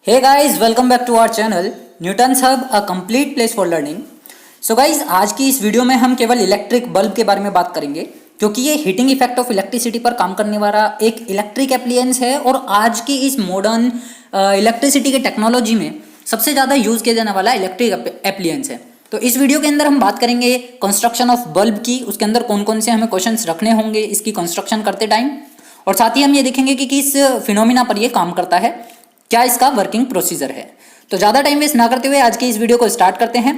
Hey guys, welcome back to our channel Newton's Hub, a complete place for learning. So guys, आज की इस video में हम केवल इलेक्ट्रिक बल्ब के बारे में बात करेंगे क्योंकि ये हीटिंग इफेक्ट ऑफ इलेक्ट्रिसिटी पर काम करने वाला एक इलेक्ट्रिक एप्लियंस है और आज की इस मॉडर्न इलेक्ट्रिसिटी के टेक्नोलॉजी में सबसे ज़्यादा यूज़ किया जाने वाला इलेक्ट्रिक एप्लियंस है। तो इस वीडियो के अंदर हम बात करेंगे कंस्ट्रक्शन ऑफ बल्ब की, उसके अंदर कौन कौन से हमें क्वेश्चंस रखने होंगे इसकी कंस्ट्रक्शन करते टाइम, और साथ ही हम ये देखेंगे कि किस फिनोमिना पर ये काम करता है, क्या इसका वर्किंग प्रोसीजर है। तो ज़्यादा टाइम वेस्ट ना करते हुए आज की इस वीडियो को स्टार्ट करते हैं।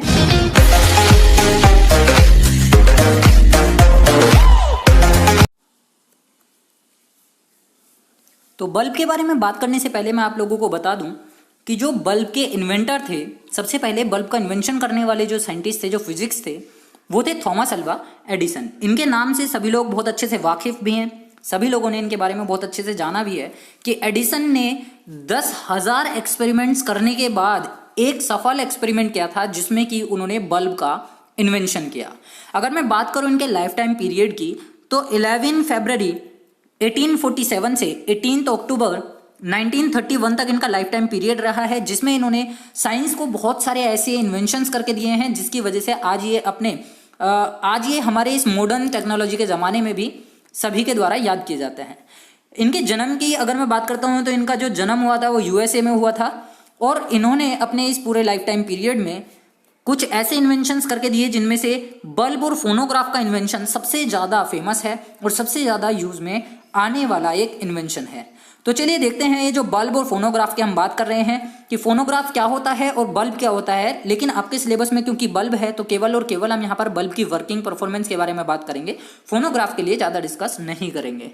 तो बल्ब के बारे में बात करने से पहले मैं आप लोगों को बता दूं कि जो बल्ब के इन्वेंटर थे, सबसे पहले बल्ब का इन्वेंशन करने वाले जो साइंटिस्ट थे, जो फिजिक्स थे, वो थे थॉमस अल्वा एडिसन। इनके नाम से सभी लोग बहुत अच्छे से वाकिफ भी हैं, सभी लोगों ने इनके बारे में बहुत अच्छे से जाना भी है कि एडिसन ने 10,000 एक्सपेरिमेंट्स करने के बाद एक सफल एक्सपेरिमेंट किया था जिसमें कि उन्होंने बल्ब का इन्वेंशन किया। अगर मैं बात करूं इनके लाइफ टाइम पीरियड की तो 11 फरवरी 1847 से 18 अक्टूबर 1931 तक इनका लाइफ टाइम पीरियड रहा है, जिसमें इन्होंने साइंस को बहुत सारे ऐसे इन्वेंशंस करके दिए हैं जिसकी वजह से आज ये हमारे इस मॉडर्न टेक्नोलॉजी के ज़माने में भी सभी के द्वारा याद किए जाते हैं। इनके जन्म की अगर मैं बात करता हूँ तो इनका जो जन्म हुआ था वो यूएसए में हुआ था और इन्होंने अपने इस पूरे लाइफ टाइम पीरियड में कुछ ऐसे इन्वेंशंस करके दिए जिनमें से बल्ब और फोनोग्राफ का इन्वेंशन सबसे ज़्यादा फेमस है और सबसे ज़्यादा यूज में आने वाला एक इन्वेंशन है। तो चलिए देखते हैं ये जो बल्ब और फोनोग्राफ की हम बात कर रहे हैं कि फोनोग्राफ क्या होता है और बल्ब क्या होता है, लेकिन आपके सिलेबस में क्योंकि बल्ब है तो केवल और केवल हम यहाँ पर बल्ब की वर्किंग परफॉर्मेंस के बारे में बात करेंगे, फोनोग्राफ के लिए ज़्यादा डिस्कस नहीं करेंगे।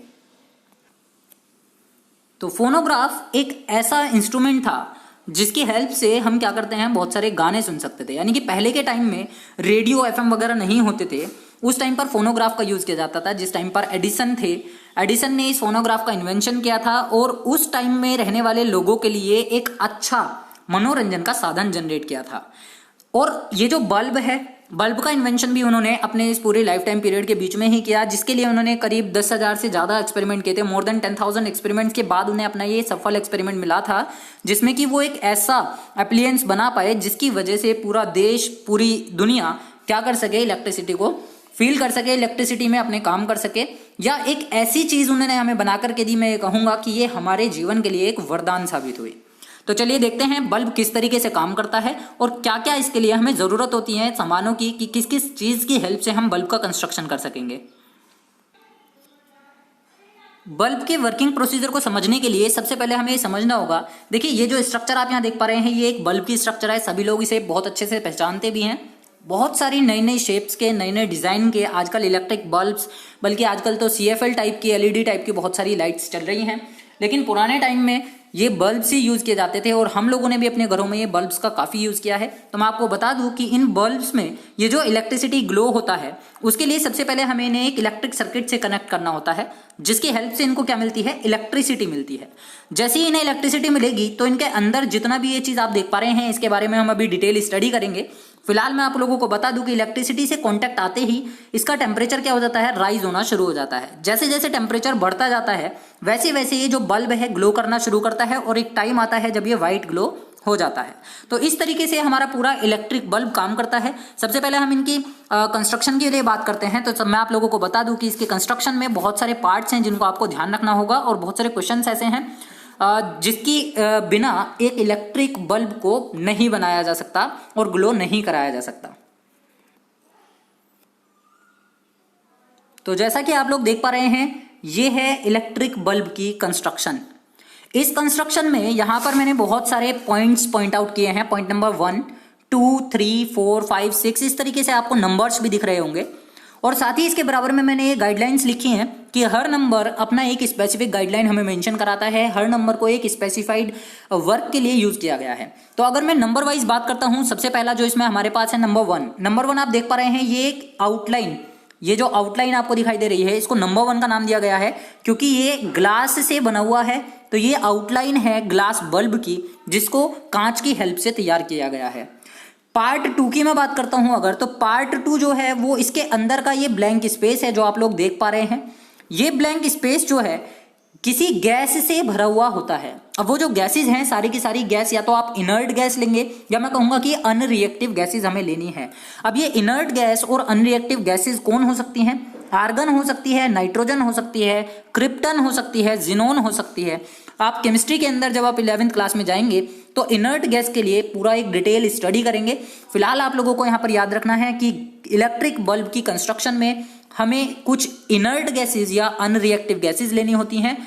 तो फोनोग्राफ एक ऐसा इंस्ट्रूमेंट था जिसकी हेल्प से हम क्या करते हैं, बहुत सारे गाने सुन सकते थे। यानी कि पहले के टाइम में रेडियो एफएम वगैरह नहीं होते थे, उस टाइम पर फोनोग्राफ का यूज़ किया जाता था। जिस टाइम पर एडिसन ने इस फोनोग्राफ का इन्वेंशन किया था और उस टाइम में रहने वाले लोगों के लिए एक अच्छा मनोरंजन का साधन जनरेट किया था। और ये जो बल्ब है, बल्ब का इन्वेंशन भी उन्होंने अपने इस पूरे लाइफ टाइम पीरियड के बीच में ही किया, जिसके लिए उन्होंने करीब 10,000 से ज़्यादा एक्सपेरिमेंट किए थे। मोर देन 10,000 एक्सपेरिमेंट्स के बाद उन्हें अपना ये सफल एक्सपेरिमेंट मिला था जिसमें कि वो एक ऐसा एप्लियंस बना पाए जिसकी वजह से पूरा देश, पूरी दुनिया क्या कर सके, इलेक्ट्रिसिटी को फील कर सके, इलेक्ट्रिसिटी में अपने काम कर सके, या एक ऐसी चीज़ उन्होंने हमें बना करके दी। मैं कहूँगा कि ये हमारे जीवन के लिए एक वरदान साबित हुई। तो चलिए देखते हैं बल्ब किस तरीके से काम करता है और क्या क्या इसके लिए हमें ज़रूरत होती है सामानों की, कि किस किस चीज़ की हेल्प से हम बल्ब का कंस्ट्रक्शन कर सकेंगे। बल्ब के वर्किंग प्रोसीजर को समझने के लिए सबसे पहले हमें ये समझना होगा, देखिए ये जो स्ट्रक्चर आप यहाँ देख पा रहे हैं ये एक बल्ब की स्ट्रक्चर है। सभी लोग इसे बहुत अच्छे से पहचानते भी हैं। बहुत सारी नई नई शेप्स के, नए नए डिज़ाइन के आजकल इलेक्ट्रिक बल्ब्स, बल्कि आजकल तो CFL टाइप की, LED टाइप की बहुत सारी लाइट्स चल रही हैं। लेकिन पुराने टाइम में ये बल्ब्स ही यूज़ किए जाते थे और हम लोगों ने भी अपने घरों में ये बल्ब्स का काफ़ी यूज़ किया है। तो मैं आपको बता दूं कि इन बल्ब्स में ये जो इलेक्ट्रिसिटी ग्लो होता है उसके लिए सबसे पहले हमें इन्हें एक इलेक्ट्रिक सर्किट से कनेक्ट करना होता है, जिसकी हेल्प से इनको क्या मिलती है, इलेक्ट्रिसिटी मिलती है। जैसे ही इन्हें इलेक्ट्रिसिटी मिलेगी तो इनके अंदर जितना भी ये चीज़ आप देख पा रहे हैं, इसके बारे में हम अभी डिटेल स्टडी करेंगे। फिलहाल मैं आप लोगों को बता दूं कि इलेक्ट्रिसिटी से कांटेक्ट आते ही इसका टेम्परेचर क्या हो जाता है, राइज होना शुरू हो जाता है। जैसे जैसे टेम्परेचर बढ़ता जाता है वैसे वैसे ये जो बल्ब है ग्लो करना शुरू करता है और एक टाइम आता है जब ये वाइट ग्लो हो जाता है। तो इस तरीके से हमारा पूरा इलेक्ट्रिक बल्ब काम करता है। सबसे पहले हम इनकी कंस्ट्रक्शन के लिए बात करते हैं। तो मैं आप लोगों को बता दूं कि इसके कंस्ट्रक्शन में बहुत सारे पार्ट्स हैं जिनको आपको ध्यान रखना होगा और बहुत सारे क्वेश्चन ऐसे हैं जिसकी बिना एक इलेक्ट्रिक बल्ब को नहीं बनाया जा सकता और ग्लो नहीं कराया जा सकता। तो जैसा कि आप लोग देख पा रहे हैं ये है इलेक्ट्रिक बल्ब की कंस्ट्रक्शन। इस कंस्ट्रक्शन में यहां पर मैंने बहुत सारे पॉइंट्स पॉइंट आउट किए हैं। पॉइंट नंबर 1, 2, 3, 4, 5, 6 इस तरीके से आपको नंबर्स भी दिख रहे होंगे और साथ ही इसके बराबर में मैंने ये गाइडलाइंस लिखी हैं कि हर नंबर अपना एक स्पेसिफिक गाइडलाइन हमें मेंशन कराता है। हर नंबर को एक स्पेसिफाइड वर्क के लिए यूज किया गया है। तो अगर मैं नंबर वाइज बात करता हूं, सबसे पहला जो इसमें हमारे पास है नंबर 1। नंबर 1 आप देख पा रहे हैं ये एक आउटलाइन, ये जो आउटलाइन आपको दिखाई दे रही है इसको नंबर 1 का नाम दिया गया है क्योंकि ये ग्लास से बना हुआ है। तो ये आउटलाइन है ग्लास बल्ब की जिसको कांच की हेल्प से तैयार किया गया है। पार्ट 2 की मैं बात करता हूं अगर, तो पार्ट 2 जो है वो इसके अंदर का ये ब्लैंक स्पेस है जो आप लोग देख पा रहे हैं। ये ब्लैंक स्पेस जो है किसी गैस से भरा हुआ होता है। अब वो जो गैसेज हैं सारी की सारी गैस, या तो आप इनर्ट गैस लेंगे या मैं कहूंगा कि अनरिएक्टिव गैसेज हमें लेनी है। अब ये इनर्ट गैस और अनरिएक्टिव गैसेज कौन हो सकती हैं? आर्गन हो सकती है, नाइट्रोजन हो सकती है, क्रिप्टन हो सकती है, जिनोन हो सकती है। आप केमिस्ट्री के अंदर जब आप 11वीं क्लास में जाएंगे तो इनर्ट गैस के लिए पूरा एक डिटेल स्टडी करेंगे। फिलहाल आप लोगों को यहाँ पर याद रखना है कि इलेक्ट्रिक बल्ब की कंस्ट्रक्शन में हमें कुछ इनर्ट गैसेज या अनरिएक्टिव गैसेज लेनी होती हैं,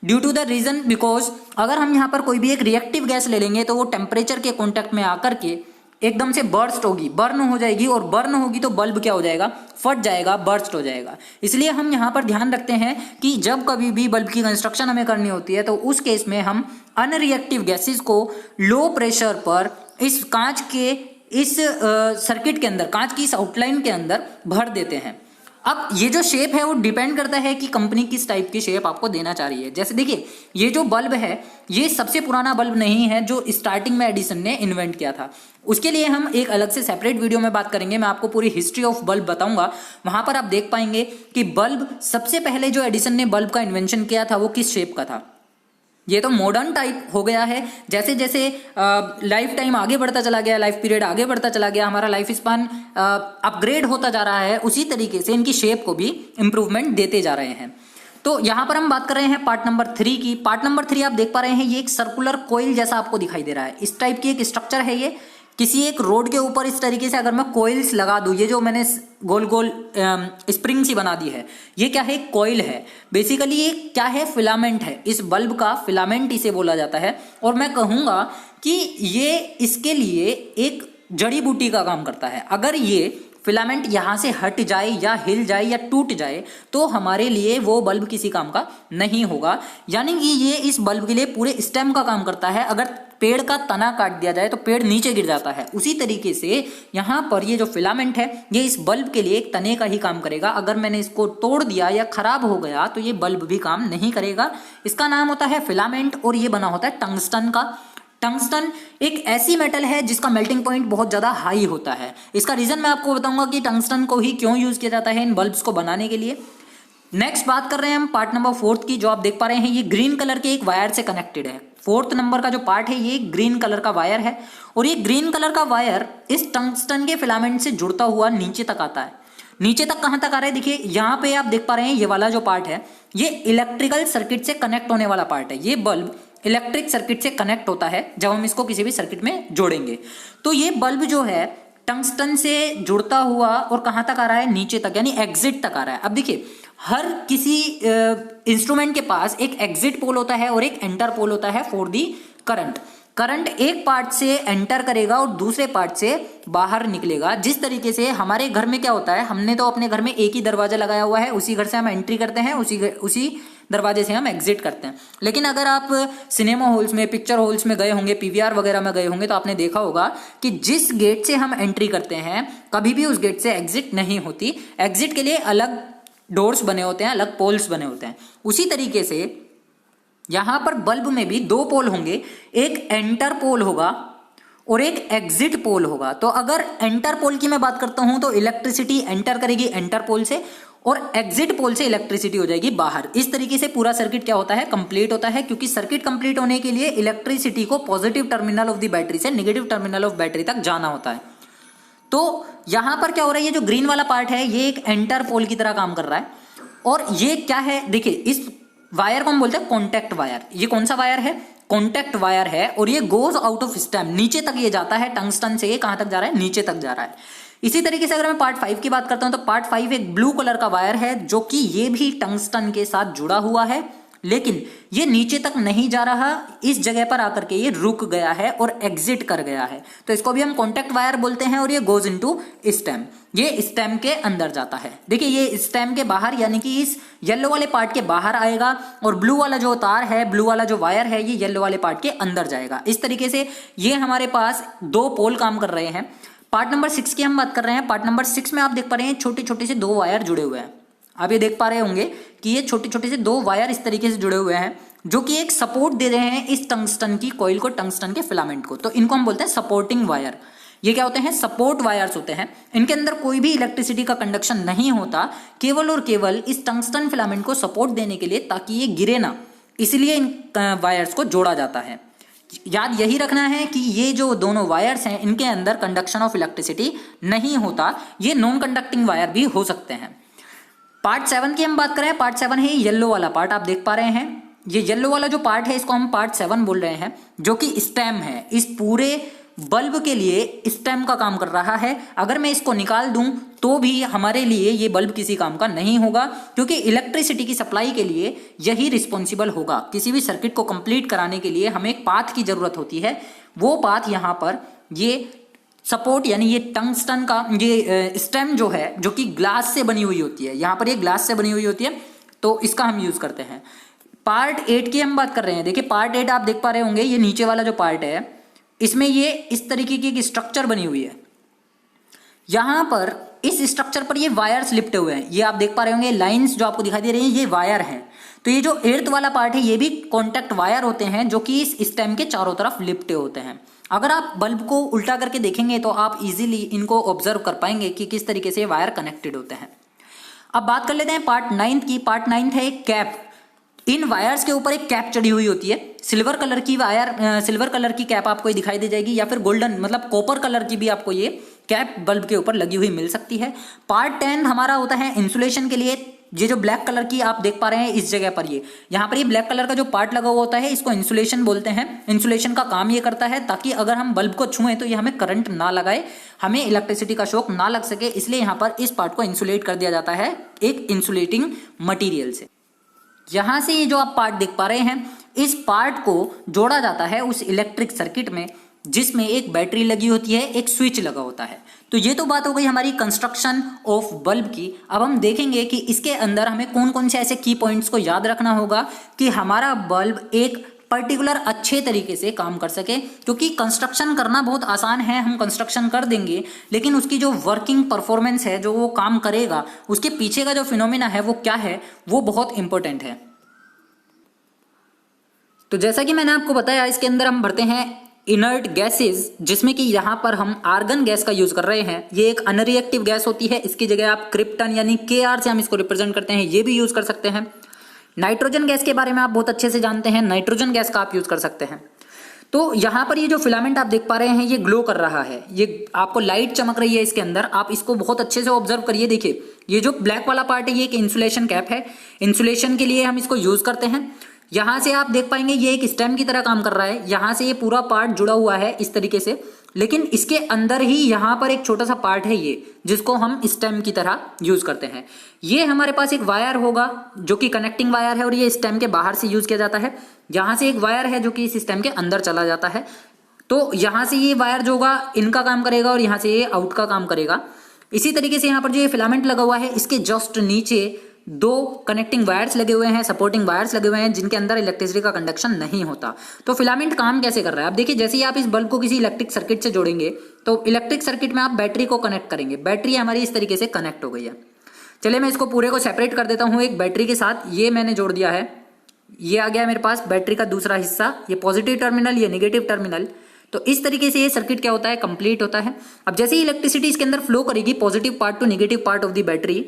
due to the reason because अगर हम यहाँ पर कोई भी एक रिएक्टिव गैस ले लेंगे तो वो टेम्परेचर के कॉन्टेक्ट में आकर के एकदम से बर्स्ट होगी, बर्न हो जाएगी, और बर्न होगी तो बल्ब क्या हो जाएगा? फट जाएगा, बर्स्ट हो जाएगा। इसलिए हम यहाँ पर ध्यान रखते हैं कि जब कभी भी बल्ब की कंस्ट्रक्शन हमें करनी होती है तो उस केस में हम अनरिएक्टिव गैसेज को लो प्रेशर पर इस कांच के इस सर्किट के अंदर, कांच की इस आउटलाइन के अंदर भर देते हैं। अब ये जो शेप है वो डिपेंड करता है कि कंपनी किस टाइप की शेप आपको देना चाह रही है। जैसे देखिए ये जो बल्ब है ये सबसे पुराना बल्ब नहीं है जो स्टार्टिंग में एडिसन ने इन्वेंट किया था। उसके लिए हम एक अलग से सेपरेट वीडियो में बात करेंगे, मैं आपको पूरी हिस्ट्री ऑफ बल्ब बताऊंगा। वहां पर आप देख पाएंगे कि बल्ब सबसे पहले जो एडिसन ने बल्ब का इन्वेंशन किया था वो किस शेप का था। ये तो मॉडर्न टाइप हो गया है, जैसे जैसे लाइफ टाइम आगे बढ़ता चला गया, लाइफ पीरियड आगे बढ़ता चला गया, हमारा लाइफ स्पान अपग्रेड होता जा रहा है, उसी तरीके से इनकी शेप को भी इंप्रूवमेंट देते जा रहे हैं। तो यहाँ पर हम बात कर रहे हैं पार्ट नंबर 3 की। पार्ट नंबर 3 आप देख पा रहे हैं, ये एक सर्कुलर कोयल जैसा आपको दिखाई दे रहा है। इस टाइप की एक स्ट्रक्चर है ये। किसी एक रोड के ऊपर इस तरीके से अगर मैं कोइल्स लगा दूं, ये जो मैंने गोल गोल स्प्रिंग सी बना दी है, ये क्या है? कोइल है। बेसिकली ये क्या है? फिलामेंट है। इस बल्ब का फिलामेंट इसे बोला जाता है। और मैं कहूंगा कि ये इसके लिए एक जड़ी बूटी का काम करता है। अगर ये फिलामेंट यहाँ से हट जाए या हिल जाए या टूट जाए तो हमारे लिए वो बल्ब किसी काम का नहीं होगा। यानी कि ये इस बल्ब के लिए पूरे स्टेम का काम करता है। अगर पेड़ का तना काट दिया जाए तो पेड़ नीचे गिर जाता है, उसी तरीके से यहाँ पर ये जो फिलामेंट है ये इस बल्ब के लिए एक तने का ही काम करेगा। अगर मैंने इसको तोड़ दिया या खराब हो गया तो ये बल्ब भी काम नहीं करेगा। इसका नाम होता है फिलामेंट और ये बना होता है टंगस्टन का। टंगस्टन एक ऐसी मेटल है जिसका मेल्टिंग पॉइंट बहुत ज्यादा हाई होता है। इसका रीजन मैं आपको बताऊंगा कि टंगस्टन को ही क्यों यूज किया जाता है इन बल्ब्स को बनाने के लिए। नेक्स्ट बात कर रहे हैं हम पार्ट नंबर 4 की। जो आप देख पा रहे हैं ये ग्रीन कलर के एक वायर से कनेक्टेड है। 4th नंबर का जो पार्ट है ये ग्रीन कलर का वायर है और ये ग्रीन कलर का वायर इस टंगस्टन के फिलामेंट से जुड़ता हुआ नीचे तक आता है। नीचे तक कहां तक आ रहा है? देखिए यहाँ पे आप देख पा रहे हैं ये वाला जो पार्ट है ये इलेक्ट्रिकल सर्किट से कनेक्ट होने वाला पार्ट है। ये बल्ब इलेक्ट्रिक सर्किट से कनेक्ट होता है जब हम इसको किसी भी सर्किट में जोड़ेंगे। तो ये बल्ब जो है टंगस्टन से जुड़ता हुआ और कहां तक आ रहा है? नीचे तक, यानी एग्जिट तक आ रहा है। अब देखिए हर किसी इंस्ट्रूमेंट के पास एक एग्जिट पोल होता है और एक एंटर पोल होता है फॉर दी करंट। करंट एक पार्ट से एंटर करेगा और दूसरे पार्ट से बाहर निकलेगा। जिस तरीके से हमारे घर में क्या होता है, हमने तो अपने घर में एक ही दरवाजा लगाया हुआ है, उसी घर से हम एंट्री करते हैं, उसी दरवाजे से हम एग्जिट करते हैं। लेकिन अगर आप सिनेमा हॉल्स में, पिक्चर हॉल्स में गए होंगे, पीवीआर वगैरह में गए होंगे तो आपने देखा होगा कि जिस गेट से हम एंट्री करते हैं कभी भी उस गेट से एग्जिट नहीं होती। एग्जिट के लिए अलग डोर्स बने होते हैं, अलग पोल्स बने होते हैं। उसी तरीके से यहां पर बल्ब में भी 2 पोल होंगे, एक एंटर पोल होगा और एक एग्जिट पोल होगा। तो अगर एंटर पोल की मैं बात करता हूं तो इलेक्ट्रिसिटी एंटर करेगी एंटर पोल से और एग्जिट पोल से इलेक्ट्रिसिटी हो जाएगी बाहर। इस तरीके से पूरा सर्किट क्या होता है? कंप्लीट होता है। क्योंकि सर्किट कंप्लीट होने के लिए इलेक्ट्रिसिटी को positive terminal of the battery से नेगेटिव टर्मिनल ऑफ बैटरी तक जाना होता है। तो यहां पर क्या हो रहा है, ये जो ग्रीन वाला पार्ट है ये एक एंटर पोल की तरह काम कर रहा है। और ये क्या है? देखिए इस वायर को हम बोलते हैं कॉन्टैक्ट वायर। ये कौन सा वायर है? कॉन्टैक्ट वायर है और ये गोज आउट ऑफ स्टेम, नीचे तक ये जाता है। टंगस्टन से ये कहां तक जा रहा है? नीचे तक जा रहा है। इसी तरीके से अगर मैं पार्ट 5 की बात करता हूं तो पार्ट 5 एक ब्लू कलर का वायर है जो कि ये भी टंगस्टन के साथ जुड़ा हुआ है, लेकिन ये नीचे तक नहीं जा रहा, इस जगह पर आकर के ये रुक गया है और एग्जिट कर गया है। तो इसको भी हम कॉन्टैक्ट वायर बोलते हैं और ये गोज इनटू स्टेम, ये स्टेम के अंदर जाता है। देखिए ये स्टेम के बाहर यानी कि इस येलो वाले पार्ट के बाहर आएगा और ब्लू वाला जो तार है, ब्लू वाला जो वायर है, ये येलो वाले पार्ट के अंदर जाएगा। इस तरीके से ये हमारे पास 2 पोल काम कर रहे हैं। पार्ट नंबर 6 की हम बात कर रहे हैं। पार्ट नंबर 6 में आप देख पा रहे हैं छोटे छोटे से 2 वायर जुड़े हुए हैं। आप ये देख पा रहे होंगे कि ये छोटे छोटे से 2 वायर इस तरीके से जुड़े हुए हैं जो कि एक सपोर्ट दे रहे हैं इस टंगस्टन की कॉइल को, टंगस्टन के फिलामेंट को। तो इनको हम बोलते हैं सपोर्टिंग वायर। ये क्या होते हैं? सपोर्ट वायर्स होते हैं। इनके अंदर कोई भी इलेक्ट्रिसिटी का कंडक्शन नहीं होता, केवल और केवल इस टंगस्टन फिलामेंट को सपोर्ट देने के लिए, ताकि ये गिरे ना। इसलिए इन वायर्स को जोड़ा जाता है। याद यही रखना है कि ये जो दोनों वायर्स हैं इनके अंदर कंडक्शन ऑफ इलेक्ट्रिसिटी नहीं होता, ये नॉन कंडक्टिंग वायर भी हो सकते हैं। पार्ट 7 की हम बात करें, पार्ट 7 है येलो वाला पार्ट, आप देख पा रहे हैं ये येलो वाला जो पार्ट है इसको हम पार्ट 7 बोल रहे हैं, जो कि स्टेम है। इस पूरे बल्ब के लिए स्टेम का काम कर रहा है। अगर मैं इसको निकाल दूं तो भी हमारे लिए ये बल्ब किसी काम का नहीं होगा, क्योंकि इलेक्ट्रिसिटी की सप्लाई के लिए यही रिस्पॉन्सिबल होगा। किसी भी सर्किट को कंप्लीट कराने के लिए हमें एक पाथ की जरूरत होती है, वो पाथ यहाँ पर ये सपोर्ट यानी ये टंगस्टन का ये स्टेम जो है, जो कि ग्लास से बनी हुई होती है, यहाँ पर ये ग्लास से बनी हुई होती है, तो इसका हम यूज करते हैं। पार्ट 8 की हम बात कर रहे हैं। देखिए पार्ट 8 आप देख पा रहे होंगे, ये नीचे वाला जो पार्ट है इसमें ये इस तरीके की एक स्ट्रक्चर बनी हुई है। यहां पर इस स्ट्रक्चर पर ये वायर्स लिपटे हुए हैं, ये आप देख पा रहे होंगे लाइंस जो आपको दिखाई दे रही हैं, ये वायर हैं। तो ये जो एर्थ वाला पार्ट है ये भी कॉन्टैक्ट वायर होते हैं, जो कि इस स्टेम के चारों तरफ लिपटे होते हैं। अगर आप बल्ब को उल्टा करके देखेंगे तो आप इजीली इनको ऑब्जर्व कर पाएंगे कि किस तरीके से वायर कनेक्टेड होते हैं। अब बात कर लेते हैं पार्ट 9 की। पार्ट 9 है एक कैप। इन वायर्स के ऊपर एक कैप चढ़ी हुई होती है, सिल्वर कलर की वायर, सिल्वर कलर की कैप आपको दिखाई दे जाएगी, या फिर गोल्डन मतलब कॉपर कलर की भी आपको ये कैप बल्ब के ऊपर लगी हुई मिल सकती है। पार्ट 10 हमारा होता है इंसुलेशन के लिए। ये जो ब्लैक कलर की आप देख पा रहे हैं इस जगह पर, ये यहाँ पर ये ब्लैक कलर का जो पार्ट लगा हुआ होता है इसको इंसुलेशन बोलते हैं। इंसुलेशन का काम ये करता है ताकि अगर हम बल्ब को छुएं तो ये हमें करंट ना लगाए, हमें इलेक्ट्रिसिटी का शॉक ना लग सके, इसलिए यहाँ पर इस पार्ट को इंसुलेट कर दिया जाता है एक इंसुलेटिंग मटीरियल से। यहां से ये जो आप पार्ट देख पा रहे हैं, इस पार्ट को जोड़ा जाता है उस इलेक्ट्रिक सर्किट में जिसमें एक बैटरी लगी होती है, एक स्विच लगा होता है। तो ये तो बात हो गई हमारी कंस्ट्रक्शन ऑफ बल्ब की। अब हम देखेंगे कि इसके अंदर हमें कौन कौन से ऐसे की पॉइंट्स को याद रखना होगा कि हमारा बल्ब एक पर्टिकुलर अच्छे तरीके से काम कर सके। क्योंकि कंस्ट्रक्शन करना बहुत आसान है, हम कंस्ट्रक्शन कर देंगे, लेकिन उसकी जो वर्किंग परफॉर्मेंस है, जो वो काम करेगा, उसके पीछे का जो फिनोमिना है वो क्या है, वो बहुत इंपॉर्टेंट है। तो जैसा कि मैंने आपको बताया, इसके अंदर हम भरते हैं इनर्ट गैसेस, जिसमें कि यहाँ पर हम आर्गन गैस का यूज कर रहे हैं। ये एक अनरिएक्टिव गैस होती है, इसकी जगह आप क्रिप्टन यानी KR से हम इसको रिप्रेजेंट करते हैं, ये भी यूज कर सकते हैं। नाइट्रोजन गैस के बारे में आप बहुत अच्छे से जानते हैं, नाइट्रोजन गैस का आप यूज कर सकते हैं। तो यहाँ पर ये जो फिलामेंट आप देख पा रहे हैं ये ग्लो कर रहा है, ये आपको लाइट चमक रही है इसके अंदर, आप इसको बहुत अच्छे से ऑब्जर्व करिए। देखिए ये जो ब्लैक वाला पार्ट है ये एक इंसुलेशन कैप है, इंसुलेशन के लिए हम इसको यूज करते हैं। यहाँ से आप देख पाएंगे ये एक स्टेम की तरह काम कर रहा है, यहाँ से ये पूरा पार्ट जुड़ा हुआ है इस तरीके से, लेकिन इसके अंदर ही यहाँ पर एक छोटा सा पार्ट है ये, जिसको हम स्टेम की तरह यूज करते हैं। ये हमारे पास एक वायर होगा जो कि कनेक्टिंग वायर है, और ये स्टेम के बाहर से यूज किया जाता है। यहाँ से एक वायर है जो कि इस स्टेम के अंदर चला जाता है। तो यहाँ से ये वायर जो होगा इनका काम करेगा, और यहाँ से ये आउट का काम करेगा। इसी तरीके से यहाँ पर जो ये फिलामेंट लगा हुआ है इसके जस्ट नीचे 2 कनेक्टिंग वायर्स लगे हुए हैं, सपोर्टिंग वायर्स लगे हुए हैं, जिनके अंदर इलेक्ट्रिसिटी का कंडक्शन नहीं होता। तो फिलामेंट काम कैसे कर रहा है, आप देखिए जैसे ही आप इस बल्ब को किसी इलेक्ट्रिक सर्किट से जोड़ेंगे तो इलेक्ट्रिक सर्किट में आप बैटरी को कनेक्ट करेंगे, बैटरी हमारी इस तरीके से कनेक्ट हो गई है। चलिए मैं इसको पूरे को सेपरेट कर देता हूँ एक बैटरी के साथ। ये मैंने जोड़ दिया है, ये आ गया मेरे पास बैटरी का दूसरा हिस्सा, ये पॉजिटिव टर्मिनल, ये नेगेटिव टर्मिनल। तो इस तरीके से ये सर्किट क्या होता है, कंप्लीट होता है। अब जैसे ही इलेक्ट्रिसिटी इसके अंदर फ्लो करेगी positive part two negative part of the battery,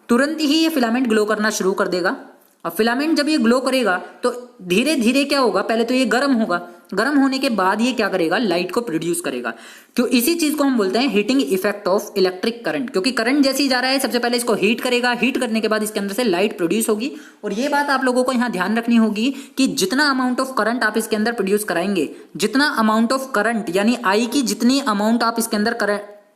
तुरंत ही ये फिलामेंट ग्लो करना शुरू कर देगा। और फिलामेंट जब ये ग्लो करेगा तो धीरे धीरे क्या होगा, पहले तो ये गर्म होगा, गर्म होने के बाद ये क्या करेगा, लाइट को प्रोड्यूस करेगा। तो इसी चीज को हम बोलते हैं heating effect of electric current, क्योंकि करंट जैसे ही जा रहा है सबसे पहले इसको हीट करेगा, हीट करने के बाद इसके अंदर से लाइट प्रोड्यूस होगी। और ये बात आप लोगों को यहाँ ध्यान रखनी होगी कि जितना अमाउंट ऑफ करंट आप इसके अंदर प्रोड्यूस कराएंगे, जितना अमाउंट ऑफ करंट यानी आई की जितनी अमाउंट आप इसके अंदर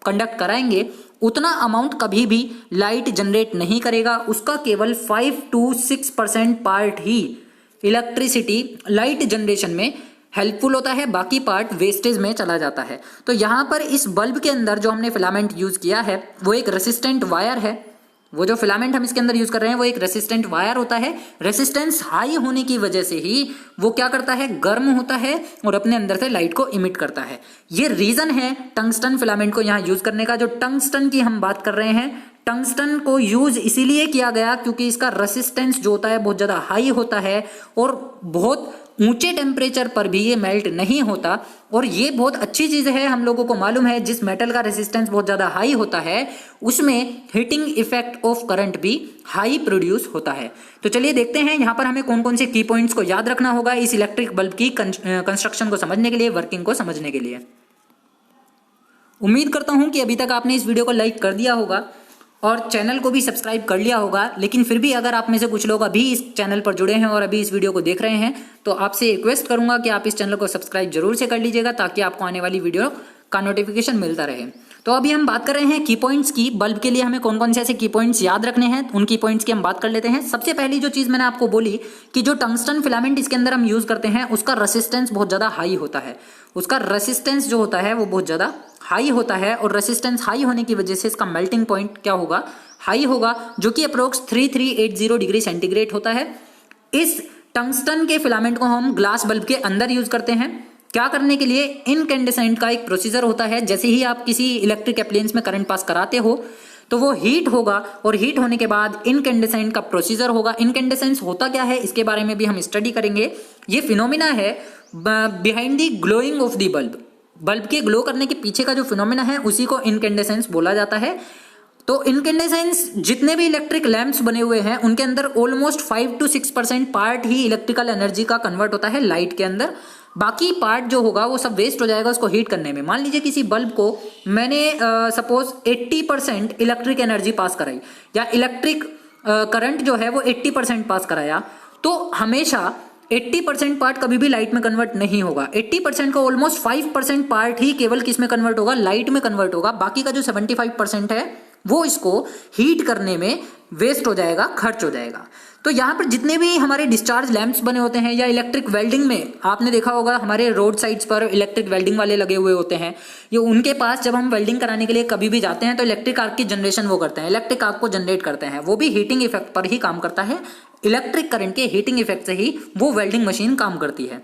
कंडक्ट कराएंगे, उतना अमाउंट कभी भी लाइट जनरेट नहीं करेगा। उसका केवल 5 to 6% part he electricity light generation में हेल्पफुल होता है, बाकी पार्ट वेस्टेज में चला जाता है। तो यहाँ पर इस बल्ब के अंदर जो हमने फिलामेंट यूज किया है वो एक रेसिस्टेंट वायर है। वो जो फिलामेंट हम इसके अंदर यूज कर रहे हैं वो एक रेसिस्टेंट वायर होता है। रेसिस्टेंस हाई होने की वजह से ही वो क्या करता है, गर्म होता है और अपने अंदर से लाइट को इमिट करता है। ये रीजन है टंगस्टन फिलामेंट को यहाँ यूज करने का। जो टंगस्टन की हम बात कर रहे हैं, टंगस्टन को यूज इसीलिए किया गया क्योंकि इसका रेसिस्टेंस जो होता है बहुत ज्यादा हाई होता है और बहुत ऊंचे टेम्परेचर पर भी ये मेल्ट नहीं होता। और ये बहुत अच्छी चीज है, हम लोगों को मालूम है जिस मेटल का रेजिस्टेंस बहुत ज्यादा हाई होता है उसमें हीटिंग इफेक्ट ऑफ करंट भी हाई प्रोड्यूस होता है। तो चलिए देखते हैं यहाँ पर हमें कौन कौन से की पॉइंट्स को याद रखना होगा इस इलेक्ट्रिक बल्ब की कंस्ट्रक्शन को समझने के लिए, वर्किंग को समझने के लिए। उम्मीद करता हूं कि अभी तक आपने इस वीडियो को लाइक कर दिया होगा और चैनल को भी सब्सक्राइब कर लिया होगा, लेकिन फिर भी अगर आप में से कुछ लोग अभी इस चैनल पर जुड़े हैं और अभी इस वीडियो को देख रहे हैं तो आपसे रिक्वेस्ट करूंगा कि आप इस चैनल को सब्सक्राइब जरूर से कर लीजिएगा ताकि आपको आने वाली वीडियो का नोटिफिकेशन मिलता रहे। तो अभी हम बात कर रहे हैं की पॉइंट्स की। बल्ब के लिए हमें कौन कौन से ऐसे की पॉइंट्स याद रखने हैं, उन की पॉइंट्स की हम बात कर लेते हैं। सबसे पहली जो चीज मैंने आपको बोली कि जो टंगस्टन फिलामेंट इसके अंदर हम यूज करते हैं उसका रेसिस्टेंस बहुत ज्यादा हाई होता है। उसका रेसिस्टेंस जो होता है वो बहुत ज्यादा हाई होता है और रेसिस्टेंस हाई होने की वजह से इसका मेल्टिंग पॉइंट क्या होगा, हाई होगा, जो कि अप्रोक्स 3380 डिग्री सेंटीग्रेड होता है। इस टंगस्टन के फिलामेंट को हम ग्लास बल्ब के अंदर यूज करते हैं। क्या करने के लिए? इनकैंडेसेंट का एक प्रोसीजर होता है। जैसे ही आप किसी इलेक्ट्रिक एप्लायंस में करंट पास कराते हो तो वो हीट होगा और हीट होने के बाद इनकैंडेसेंट का प्रोसीजर होगा। इनकैंडेसेंस होता क्या है इसके बारे में भी हम स्टडी करेंगे। ये फिनोमिना है behind the glowing of the bulb. Bulb के ग्लो करने के पीछे का जो फिनोमिना है उसी को इनकैंडेसेंस बोला जाता है। तो इनकैंडेसेंस जितने भी इलेक्ट्रिक लैंप्स बने हुए हैं उनके अंदर almost 5 to 6% part he electrical energy का कन्वर्ट होता है लाइट के अंदर। बाकी पार्ट जो होगा वो सब वेस्ट हो जाएगा उसको हीट करने में। मान लीजिए किसी बल्ब को मैंने सपोज 80% इलेक्ट्रिक एनर्जी पास कराई या इलेक्ट्रिक करंट जो है वो 80% पास कराया, तो हमेशा 80% पार्ट कभी भी लाइट में कन्वर्ट नहीं होगा। 80% का ऑलमोस्ट 5% पार्ट ही केवल किस में कन्वर्ट होगा, लाइट में कन्वर्ट होगा। बाकी का जो 75% है वो इसको हीट करने में वेस्ट हो जाएगा, खर्च हो जाएगा। तो यहाँ पर जितने भी हमारे डिस्चार्ज लैंप्स बने होते हैं या इलेक्ट्रिक वेल्डिंग में आपने देखा होगा हमारे रोड साइड्स पर इलेक्ट्रिक वेल्डिंग वाले लगे हुए होते हैं। ये उनके पास जब हम वेल्डिंग कराने के लिए कभी भी जाते हैं तो इलेक्ट्रिक आर्क की जनरेशन वो करते हैं, इलेक्ट्रिक आर्क को जनरेट करते हैं। वो भी हीटिंग इफेक्ट पर ही काम करता है। इलेक्ट्रिक करंट के हीटिंग इफेक्ट से ही वो वेल्डिंग मशीन काम करती है।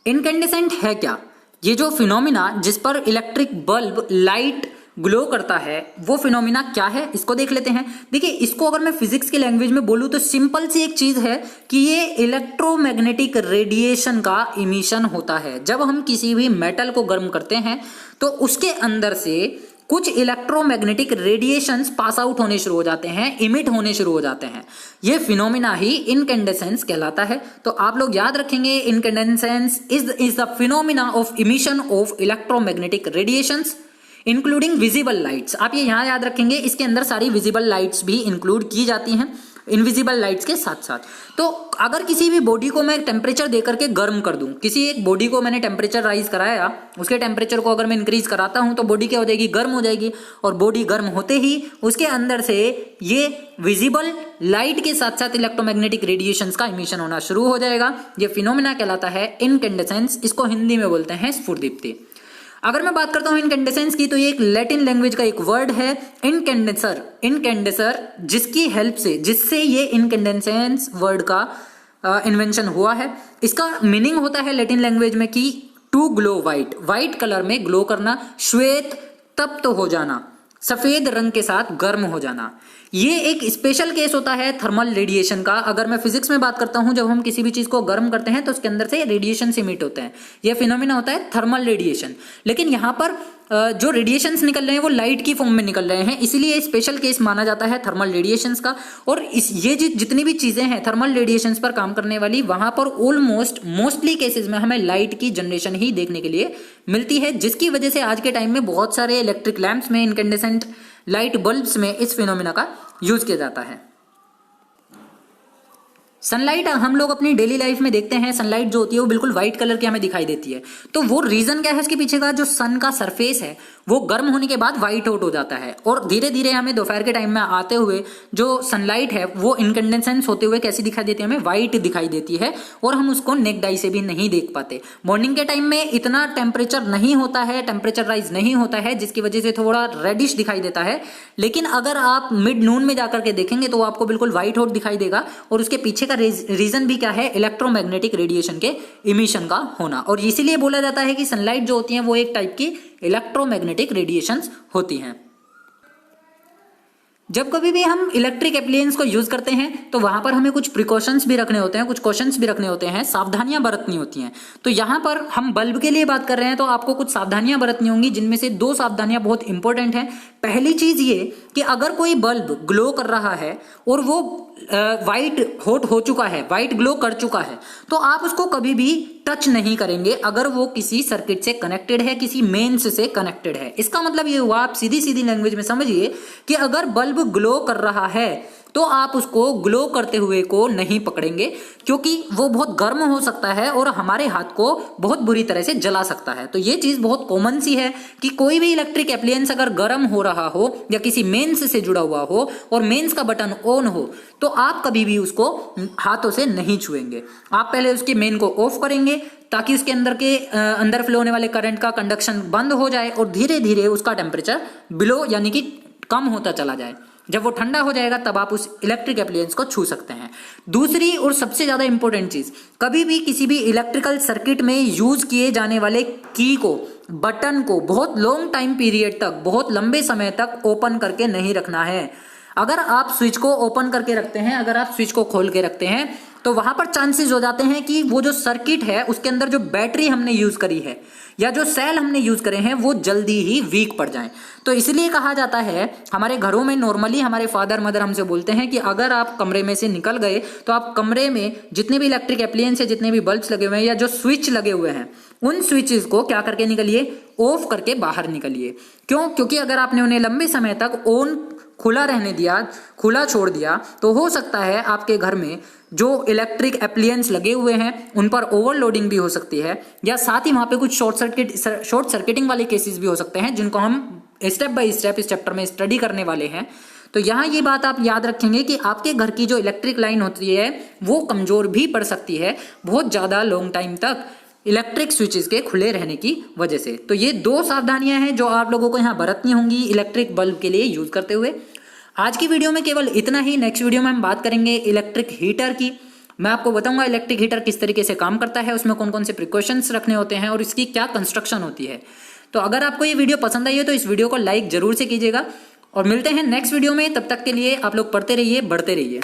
इनकैंडेसेंट है क्या? ये जो फिनोमिना जिस पर इलेक्ट्रिक बल्ब लाइट ग्लो करता है वो फिनोमिना क्या है इसको देख लेते हैं। देखिए इसको अगर मैं फिजिक्स की लैंग्वेज में बोलूं तो सिंपल सी एक चीज है कि ये इलेक्ट्रोमैग्नेटिक रेडिएशन का इमिशन होता है। जब हम किसी भी मेटल को गर्म करते हैं तो उसके अंदर से कुछ इलेक्ट्रोमैग्नेटिक रेडिएशंस पास आउट होने शुरू हो जाते हैं, इमिट होने शुरू हो जाते हैं। ये फिनोमिना ही इनकैंडेसेंस कहलाता है। तो आप लोग याद रखेंगे incandescence is the phenomena of emission of electromagnetic radiations including visible lights. आप ये यहाँ याद रखेंगे, इसके अंदर सारी विजिबल लाइट्स भी इंक्लूड की जाती हैं इनविजिबल लाइट्स के साथ साथ। तो अगर किसी भी बॉडी को मैं टेम्परेचर देकर के गर्म कर दूं, किसी एक बॉडी को मैंने टेम्परेचर राइज कराया, उसके टेम्परेचर को अगर मैं इंक्रीज कराता हूं तो बॉडी क्या हो जाएगी, गर्म हो जाएगी। और बॉडी गर्म होते ही उसके अंदर से ये विजिबल लाइट के साथ साथ इलेक्ट्रोमैग्नेटिक रेडिएशंस का इमिशन होना शुरू हो जाएगा। ये फिनोमिना कहलाता है इनकैंडेसेंस। इसको हिंदी में बोलते हैं स्फुरदीप्ति। अगर मैं बात करता हूं इनकैंडेसेंस की तो ये एक लैटिन लैंग्वेज का एक वर्ड है इनकैंडेसर। इनकैंडेसर जिसकी हेल्प से, जिससे ये इनकैंडेसेंस वर्ड का इन्वेंशन हुआ है। इसका मीनिंग होता है लैटिन लैंग्वेज में कि to glow white, white colour में ग्लो करना, श्वेत तप्त हो जाना, सफेद रंग के साथ गर्म हो जाना। ये एक स्पेशल केस होता है थर्मल रेडिएशन का। अगर मैं फिजिक्स में बात करता हूं, जब हम किसी भी चीज को गर्म करते हैं तो उसके अंदर से रेडिएशन इमिट होते हैं। यह फिनोमिना होता है थर्मल रेडिएशन। लेकिन यहाँ पर जो रेडिएशंस निकल रहे हैं वो लाइट की फॉर्म में निकल रहे हैं, इसलिए स्पेशल केस माना जाता है थर्मल रेडिएशंस का। और ये जितनी भी चीजें हैं थर्मल रेडिएशंस पर काम करने वाली, वहां पर ऑलमोस्ट मोस्टली केसेस में हमें लाइट की जनरेशन ही देखने के लिए मिलती है, जिसकी वजह से आज के टाइम में बहुत सारे इलेक्ट्रिक लैंप्स में, इनकैंडेसेंट लाइट बल्ब्स में इस फिनोमिना का यूज किया जाता है। सनलाइट हम लोग अपनी डेली लाइफ में देखते हैं, सनलाइट जो होती है वो बिल्कुल व्हाइट कलर की हमें दिखाई देती है। तो वो रीजन क्या है इसके पीछे का? जो सन का सरफेस है वो गर्म होने के बाद व्हाइट आउट हो जाता है और धीरे धीरे हमें दोपहर के टाइम में आते हुए जो सनलाइट है वो इनकैंडेसेंस होते हुए कैसी दिखाई देती है? हमें व्हाइट दिखाई देती है और हम उसको नेक्ड आई से भी नहीं देख पाते। मॉर्निंग के टाइम में इतना टेम्परेचर नहीं होता है, टेम्परेचर राइज नहीं होता है, जिसकी वजह से थोड़ा रेडिश दिखाई देता है। लेकिन अगर आप मिड नून में जाकर के देखेंगे तो आपको बिल्कुल व्हाइट आउट दिखाई देगा। और उसके पीछे का रीजन भी क्या है? इलेक्ट्रोमैग्नेटिक रेडिएशन के इमिशन का होना। और इसीलिए बोला जाता है कि सनलाइट जो होती है वो एक टाइप की इलेक्ट्रोमैग्नेटिक रेडिएशंस होती हैं। जब कभी भी हम इलेक्ट्रिक एप्लायंस को यूज करते हैं तो वहां पर हमें कुछ प्रिकॉशंस भी रखने होते हैं, कुछ क्वेश्चंस भी रखने होते हैं, सावधानियां बरतनी होती हैं। तो यहाँ पर हम बल्ब के लिए बात कर रहे हैं तो आपको कुछ सावधानियां बरतनी होंगी, जिनमें से 2 सावधानियां बहुत इंपॉर्टेंट हैं। पहली चीज ये कि अगर कोई बल्ब ग्लो कर रहा है और वो वाइट हॉट हो चुका है, वाइट ग्लो कर चुका है, तो आप उसको कभी भी टच नहीं करेंगे अगर वो किसी सर्किट से कनेक्टेड है, किसी मेंस से कनेक्टेड है। इसका मतलब ये हुआ, आप सीधी सीधी लैंग्वेज में समझिए कि अगर बल्ब ग्लो कर रहा है तो आप उसको ग्लो करते हुए को नहीं पकड़ेंगे, क्योंकि वो बहुत गर्म हो सकता है और हमारे हाथ को बहुत बुरी तरह से जला सकता है। तो ये चीज बहुत कॉमन सी है कि कोई भी इलेक्ट्रिक एप्लायंस अगर गर्म हो रहा हो या किसी मेंस से जुड़ा हुआ हो और मेंस का बटन ऑन हो तो आप कभी भी उसको हाथों से नहीं छुएंगे। आप पहले उसके मेन को ऑफ करेंगे ताकि उसके अंदर फ्लो होने वाले करंट का कंडक्शन बंद हो जाए और धीरे धीरे उसका टेम्परेचर बिलो यानी कि कम होता चला जाए। जब वो ठंडा हो जाएगा तब आप उस इलेक्ट्रिक एप्लायंस को छू सकते हैं। दूसरी और सबसे ज्यादा इंपॉर्टेंट चीज, कभी भी किसी भी इलेक्ट्रिकल सर्किट में यूज किए जाने वाले की को, बटन को बहुत लॉन्ग टाइम पीरियड तक, बहुत लंबे समय तक ओपन करके नहीं रखना है। अगर आप स्विच को ओपन करके रखते हैं, अगर आप स्विच को खोल के रखते हैं तो वहां पर चांसेस हो जाते हैं कि वो जो सर्किट है उसके अंदर जो बैटरी हमने यूज करी है या जो सेल हमने यूज करे हैं वो जल्दी ही वीक पड़ जाएं। तो इसलिए कहा जाता है, हमारे घरों में नॉर्मली हमारे फादर मदर हमसे बोलते हैं कि अगर आप कमरे में से निकल गए तो आप कमरे में जितने भी इलेक्ट्रिक एप्लायंस है, जितने भी बल्ब्स लगे हुए हैं या जो स्विच लगे हुए हैं, उन स्विचेस को क्या करके निकलिए, ऑफ करके बाहर निकलिए। क्यों? क्योंकि अगर आपने उन्हें लंबे समय तक ऑन खुला रहने दिया, खुला छोड़ दिया, तो हो सकता है आपके घर में जो इलेक्ट्रिक एप्लायंस लगे हुए हैं उन पर ओवरलोडिंग भी हो सकती है, या साथ ही वहां पे कुछ शॉर्ट सर्किटिंग वाले केसेस भी हो सकते हैं, जिनको हम स्टेप बाय स्टेप इस चैप्टर में स्टडी करने वाले हैं। तो यहाँ ये बात आप याद रखेंगे कि आपके घर की जो इलेक्ट्रिक लाइन होती है वो कमजोर भी पड़ सकती है बहुत ज्यादा लॉन्ग टाइम तक इलेक्ट्रिक स्विचेस के खुले रहने की वजह से। तो ये 2 सावधानियां हैं जो आप लोगों को यहाँ बरतनी होंगी इलेक्ट्रिक बल्ब के लिए यूज करते हुए। आज की वीडियो में केवल इतना ही। नेक्स्ट वीडियो में हम बात करेंगे इलेक्ट्रिक हीटर की। मैं आपको बताऊंगा इलेक्ट्रिक हीटर किस तरीके से काम करता है, उसमें कौन कौन से प्रिकॉशंस रखने होते हैं और इसकी क्या कंस्ट्रक्शन होती है। तो अगर आपको ये वीडियो पसंद आई है तो इस वीडियो को लाइक जरूर से कीजिएगा और मिलते हैं नेक्स्ट वीडियो में। तब तक के लिए आप लोग पढ़ते रहिए, बढ़ते रहिए।